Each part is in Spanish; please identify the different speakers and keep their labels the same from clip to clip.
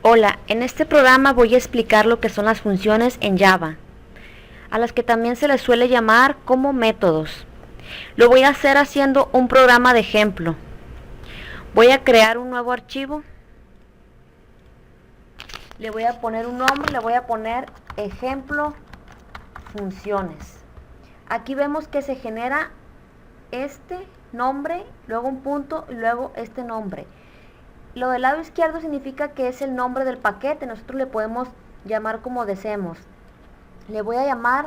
Speaker 1: Hola, en este programa voy a explicar lo que son las funciones en Java, a las que también se les suele llamar como métodos. Lo voy a hacer haciendo un programa de ejemplo. Voy a crear un nuevo archivo, le voy a poner un nombre, le voy a poner ejemplo funciones. Aquí vemos que se genera este nombre, luego un punto y luego este nombre. Lo del lado izquierdo significa que es el nombre del paquete, nosotros le podemos llamar como deseemos. Le voy a llamar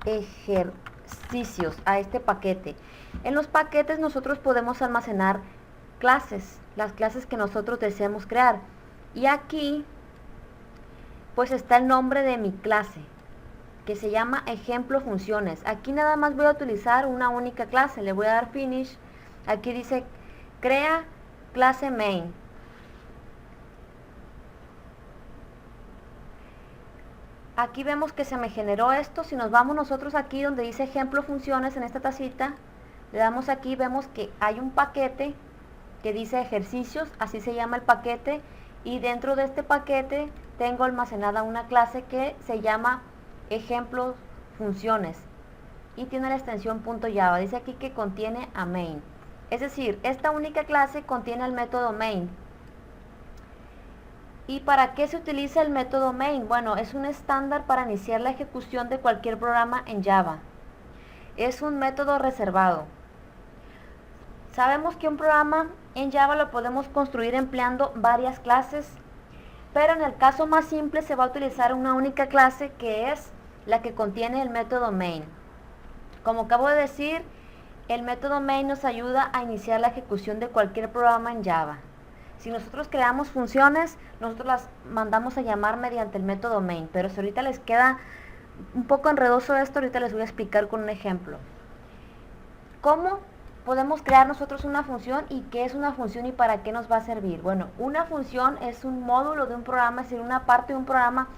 Speaker 1: ejercicios a este paquete. En los paquetes nosotros podemos almacenar clases, las clases que nosotros deseemos crear. Y aquí pues está el nombre de mi clase, que se llama ejemplo funciones. Aquí nada más voy a utilizar una única clase, le voy a dar finish. Aquí dice crea clase main. Aquí vemos que se me generó esto. Si nos vamos nosotros aquí donde dice ejemplo funciones en esta tacita, le damos aquí, vemos que hay un paquete que dice ejercicios, así se llama el paquete, y dentro de este paquete tengo almacenada una clase que se llama ejemplo funciones y tiene la extensión .java. Dice aquí que contiene a main, es decir, esta única clase contiene el método main. ¿Y para qué se utiliza el método main? Bueno, es un estándar para iniciar la ejecución de cualquier programa en Java. Es un método reservado. Sabemos que un programa en Java lo podemos construir empleando varias clases, pero en el caso más simple se va a utilizar una única clase que es la que contiene el método main. Como acabo de decir, el método main nos ayuda a iniciar la ejecución de cualquier programa en Java. Si nosotros creamos funciones, nosotros las mandamos a llamar mediante el método main, pero si ahorita les queda un poco enredoso esto, ahorita les voy a explicar con un ejemplo. ¿Cómo podemos crear nosotros una función y qué es una función y para qué nos va a servir? Bueno, una función es un módulo de un programa, es decir, una parte de un programa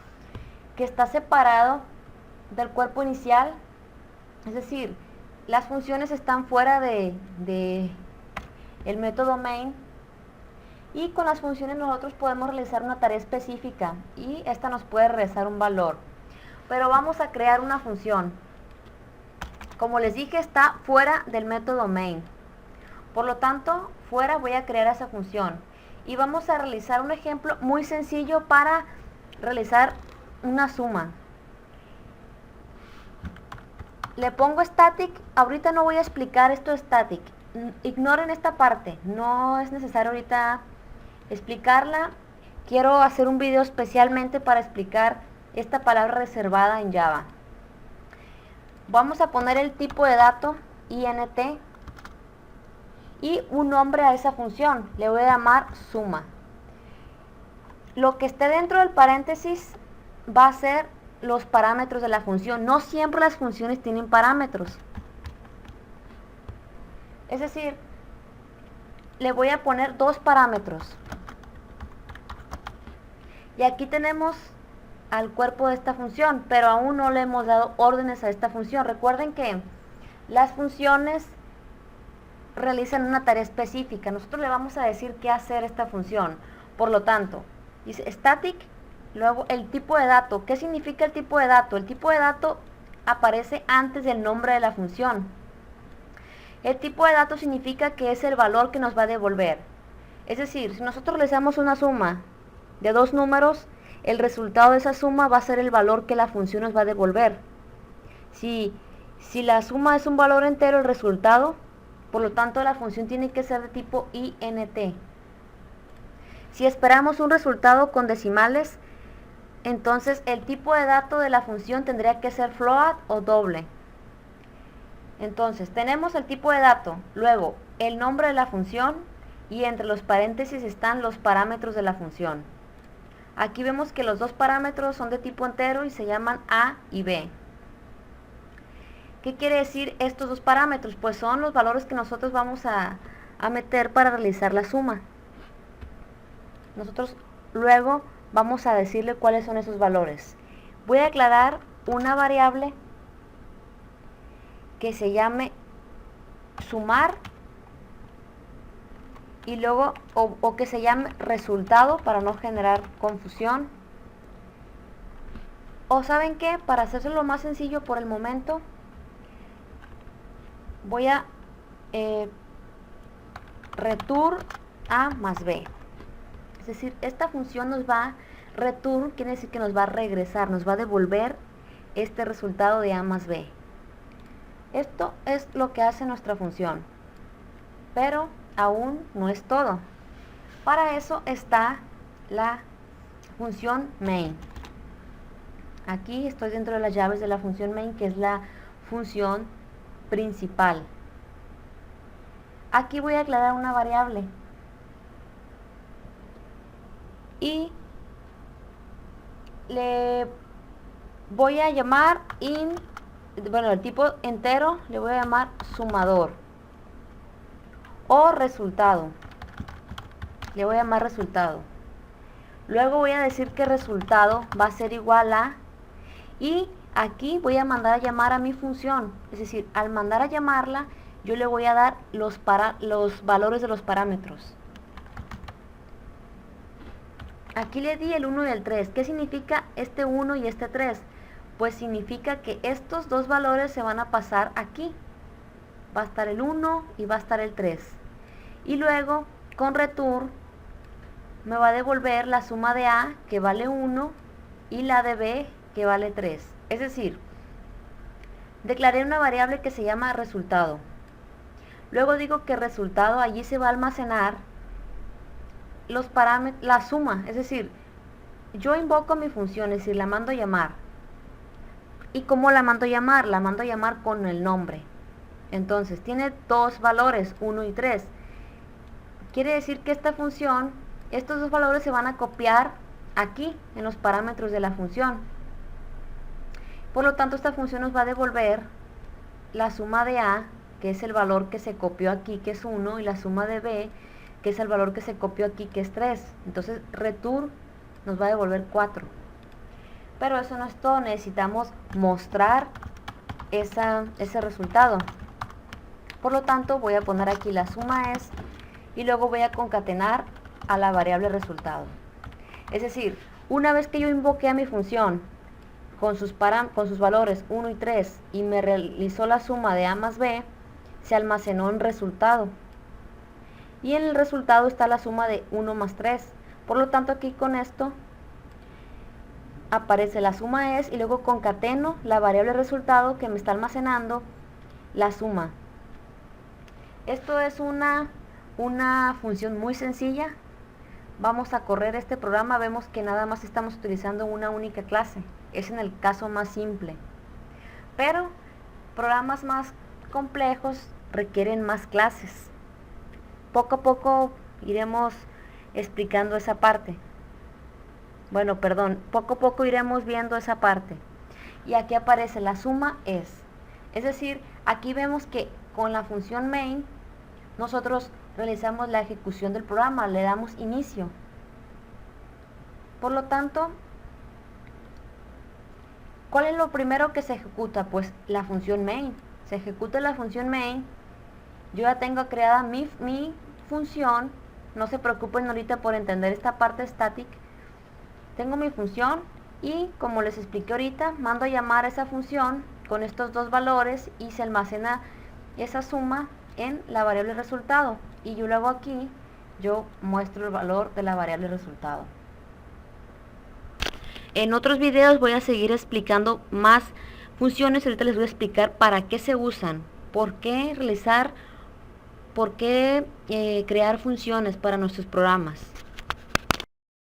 Speaker 1: que está separado del cuerpo inicial, es decir, las funciones están fuera de el método main. Y con las funciones nosotros podemos realizar una tarea específica y esta nos puede regresar un valor. Pero vamos a crear una función. Como les dije, está fuera del método main. Por lo tanto, fuera voy a crear esa función. Y vamos a realizar un ejemplo muy sencillo para realizar una suma. Le pongo static. Ahorita no voy a explicar esto de static. Ignoren esta parte. No es necesario ahorita explicarla. Quiero hacer un video especialmente para explicar esta palabra reservada en Java. Vamos a poner el tipo de dato int y un nombre a esa función. Le voy a llamar suma. Lo que esté dentro del paréntesis va a ser los parámetros de la función. No siempre las funciones tienen parámetros. Es decir, le voy a poner dos parámetros. Y aquí tenemos al cuerpo de esta función, pero aún no le hemos dado órdenes a esta función. Recuerden que las funciones realizan una tarea específica. Nosotros le vamos a decir qué hacer esta función. Por lo tanto, dice static, luego el tipo de dato. ¿Qué significa el tipo de dato? El tipo de dato aparece antes del nombre de la función. El tipo de dato significa que es el valor que nos va a devolver. Es decir, si nosotros realizamos una suma de dos números, el resultado de esa suma va a ser el valor que la función nos va a devolver. Si la suma es un valor entero, el resultado, por lo tanto la función tiene que ser de tipo int. Si esperamos un resultado con decimales, entonces el tipo de dato de la función tendría que ser float o doble. Entonces tenemos el tipo de dato, luego el nombre de la función y entre los paréntesis están los parámetros de la función. Aquí vemos que los dos parámetros son de tipo entero y se llaman a y b. ¿Qué quiere decir estos dos parámetros? Pues son los valores que nosotros vamos a meter para realizar la suma. Nosotros luego vamos a decirle cuáles son esos valores. Voy a declarar una variable que se llame sumar y luego o que se llame resultado para no generar confusión. O saben qué, para hacerlo más sencillo por el momento, voy a return a más b. Es decir, esta función nos va, return quiere decir que nos va a regresar, nos va a devolver este resultado de a más b. Esto es lo que hace nuestra función, pero aún no es todo. Para eso está la función main. Aquí estoy dentro de las llaves de la función main, que es la función principal. Aquí voy a aclarar una variable y le voy a llamar el tipo entero le voy a llamar sumador, o resultado, le voy a llamar resultado. Luego voy a decir que resultado va a ser igual a, y aquí voy a mandar a llamar a mi función, es decir, al mandar a llamarla yo le voy a dar los valores de los parámetros. Aquí le di el 1 y el 3. ¿Qué significa este 1 y este 3? Pues significa que estos dos valores se van a pasar aquí. Va a estar el 1 y va a estar el 3. Y luego, con return, me va a devolver la suma de A, que vale 1, y la de B, que vale 3. Es decir, declaré una variable que se llama resultado. Luego digo que resultado allí se va a almacenar los parámetros, la suma, es decir, yo invoco mi función, es decir, la mando a llamar. ¿Y cómo la mando a llamar? La mando a llamar con el nombre. Entonces, tiene dos valores, 1 y 3. Quiere decir que esta función, estos dos valores se van a copiar aquí, en los parámetros de la función. Por lo tanto, esta función nos va a devolver la suma de A, que es el valor que se copió aquí, que es 1, y la suma de B, que es el valor que se copió aquí, que es 3. Entonces, return nos va a devolver 4. Pero eso no es todo, necesitamos mostrar ese resultado. Por lo tanto, voy a poner aquí la suma es, y luego voy a concatenar a la variable resultado. Es decir, una vez que yo invoqué a mi función con sus valores 1 y 3 y me realizó la suma de A más B, se almacenó en resultado. Y en el resultado está la suma de 1 más 3. Por lo tanto, aquí con esto aparece la suma es y luego concateno la variable resultado que me está almacenando la suma. Esto es una función muy sencilla. Vamos a correr este programa, vemos que nada más estamos utilizando una única clase. Es en el caso más simple. Pero programas más complejos requieren más clases. Poco a poco iremos explicando esa parte. Bueno, perdón, poco a poco iremos viendo esa parte. Y aquí aparece la suma es. Es decir, aquí vemos que con la función main nosotros realizamos la ejecución del programa, le damos inicio. Por lo tanto, ¿cuál es lo primero que se ejecuta? Pues la función main. Se ejecuta la función main. Yo ya tengo creada mi función. No se preocupen ahorita por entender esta parte static. Tengo mi función y, como les expliqué ahorita, mando a llamar a esa función con estos dos valores y se almacena esa suma en la variable resultado. Y yo luego aquí, yo muestro el valor de la variable resultado. En otros videos voy a seguir explicando más funciones. Ahorita les voy a explicar para qué se usan, por qué crear funciones para nuestros programas.